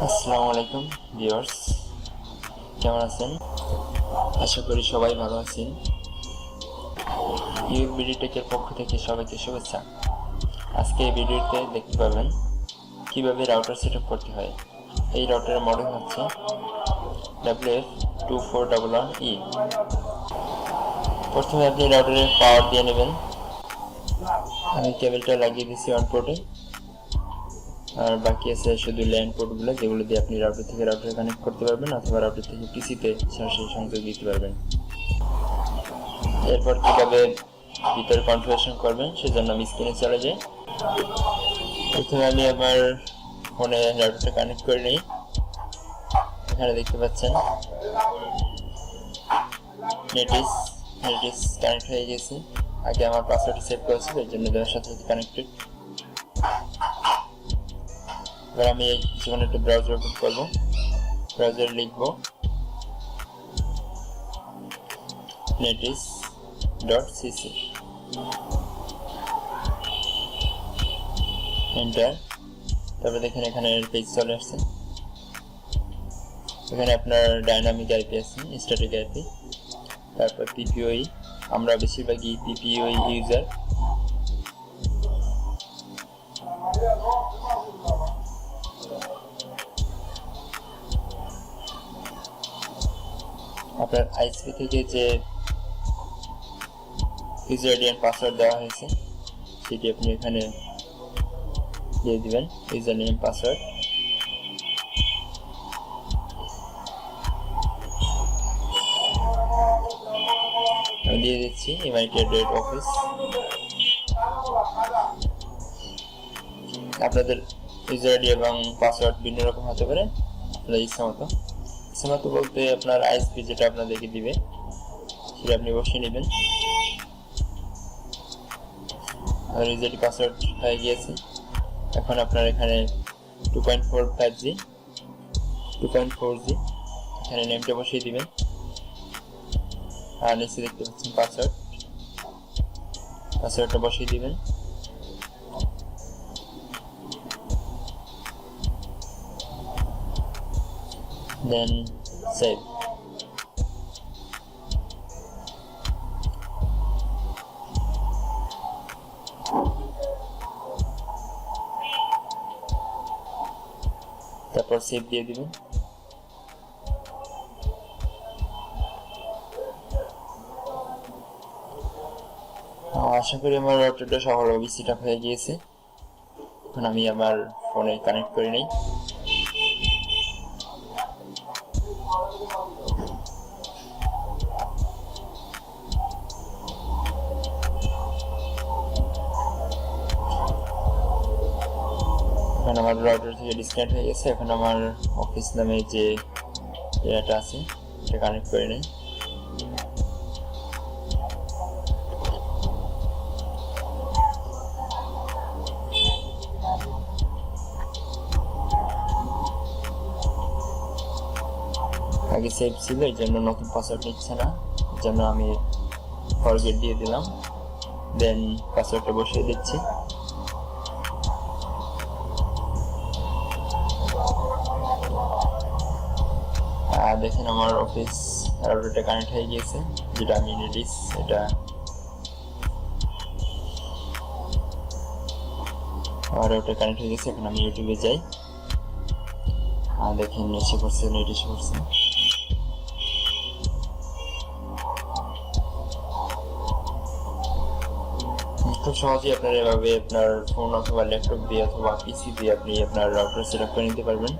আসসালামু আলাইকুম ভিউয়ার্স, কেমন আছেন? আশা করি সবাই ভালো আছেন। ইউবিডি টেকের পক্ষ থেকে সবাইকে শুভেচ্ছা। আজকে এই ভিডিওতে দেখতে পাবেন কিভাবে রাউটার সেটআপ করতে হয়। এই রাউটারের মডেল হচ্ছে WF2411E। প্রথমে আপনি রাউটারে পাওয়ার দিয়ে নেবেন। আমি কেবলটা লাগিয়ে দিয়েছি অন পোর্টে, আর বাকি আছে শুধু ল্যান্ড পোর্টগুলো, যেগুলো দিয়ে আপনি রাউটার থেকে রাউটারে কানেক্ট করতে পারবেন অথবা রাউটার থেকে পিসিতে সরাসরি সংযোগ দিতে পারবেন। এরপর কীভাবে ভিতরে কনফিগারেশন করবেন সেজন্য আমি স্ক্রিনে চলে যাই। প্রথমে আমি আমার ফোনে রাউটারটা কানেক্ট করে নিই। এখানে দেখতে পাচ্ছেন নেটিস কানেক্ট হয়ে গেছে। আগে আমার পাসওয়ার্ড সেভ করেছিল, এর জন্য দেওয়ার সাথে সাথে কানেক্টেড। এবার আমি যেখানে একটা ব্রাউজার ওপেন করবো, ব্রাউজারে লিখব netis.cc, এন্টার। তারপরে দেখেন এখানে পেজ চলে আসছে। এখানে আপনার ডাইনামিক আইপি আছে, স্ট্যাটিক আইপি, তারপর পিপিওই। আমরা বেশিরভাগই পিপিওই ইউজার। আপনার আইএসপি থেকে যে ইউজার আইডি এন্ড পাসওয়ার্ড দেওয়া হয়েছে সেটি আপনি এখানে দিয়ে দিবেন, ইউজার নেম পাসওয়ার্ড। আমি দিয়ে দিচ্ছি ইউনাইটেড অফিস। আপনাদের ইউজার আইডি এবং পাসওয়ার্ড ভিন্ন রকম হতে পারে, আপনাদের ইচ্ছা মতো বলতে আপনার আইএসপি যেটা আপনাদেরকে দিবে সেটা আপনি বসিয়ে নেবেন। আর ইউজার আইডি পাসওয়ার্ড হয়ে গিয়েছে। এখন আপনার এখানে 2.4G এখানে নেমটা বসিয়ে দিবেন। আর নিচে দেখতে পাচ্ছেন পাসওয়ার্ডটা বসিয়ে দিবেন। দেন সেভ। তারপর সেভ দিয়ে দিবেন। আশা করি আমার রাউটারটা সফলভাবে সেটআপ হয়ে গিয়েছে। এখন আমি আমার ফোনে কানেক্ট করে নিই। এখন আমার রাউটার থেকে ডিসকানেক্ট হয়ে গেছে। এখন আমার অফিস নামে যে এরিয়াটা আছে এটা কানেক্ট করে নিই। আগে সেভ ছিল, এই জন্য নতুন পাসওয়ার্ড নিচ্ছে না, এই জন্য আমি ফরগেট দিয়ে দিলাম। দেন পাসওয়ার্ডটা বসিয়ে দিচ্ছি। দেখেন আমার অফিস রাউটারটা কানেক্ট হয়ে গিয়েছে, যেটা আমি নেটিস, এটা আমার রাউটার কানেক্ট হয়ে গেছে। এখন আমি ইউটিউবে যাই। দেখেন নেট এসে পড়ছে। খুব সহজেই আপনারা এভাবে আপনার ফোন অথবা ল্যাপটপ দিয়ে অথবা পিসি দিয়ে আপনি আপনার রাউটার সেটআপ করে নিতে পারবেন।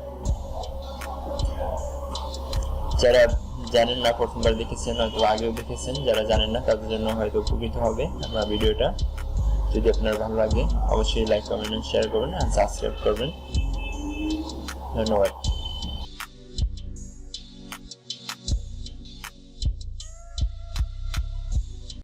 যারা জানেন না, প্রথমবার দেখেছেন হয়তো আগেও দেখেছেন, যারা জানেন না তাদের জন্য হয়তো উপকৃত হবে আমার ভিডিওটা। যদি আপনার ভালো লাগে অবশ্যই লাইক, কমেন্ট, শেয়ার করবেন আর সাবস্ক্রাইব করবেন। ধন্যবাদ।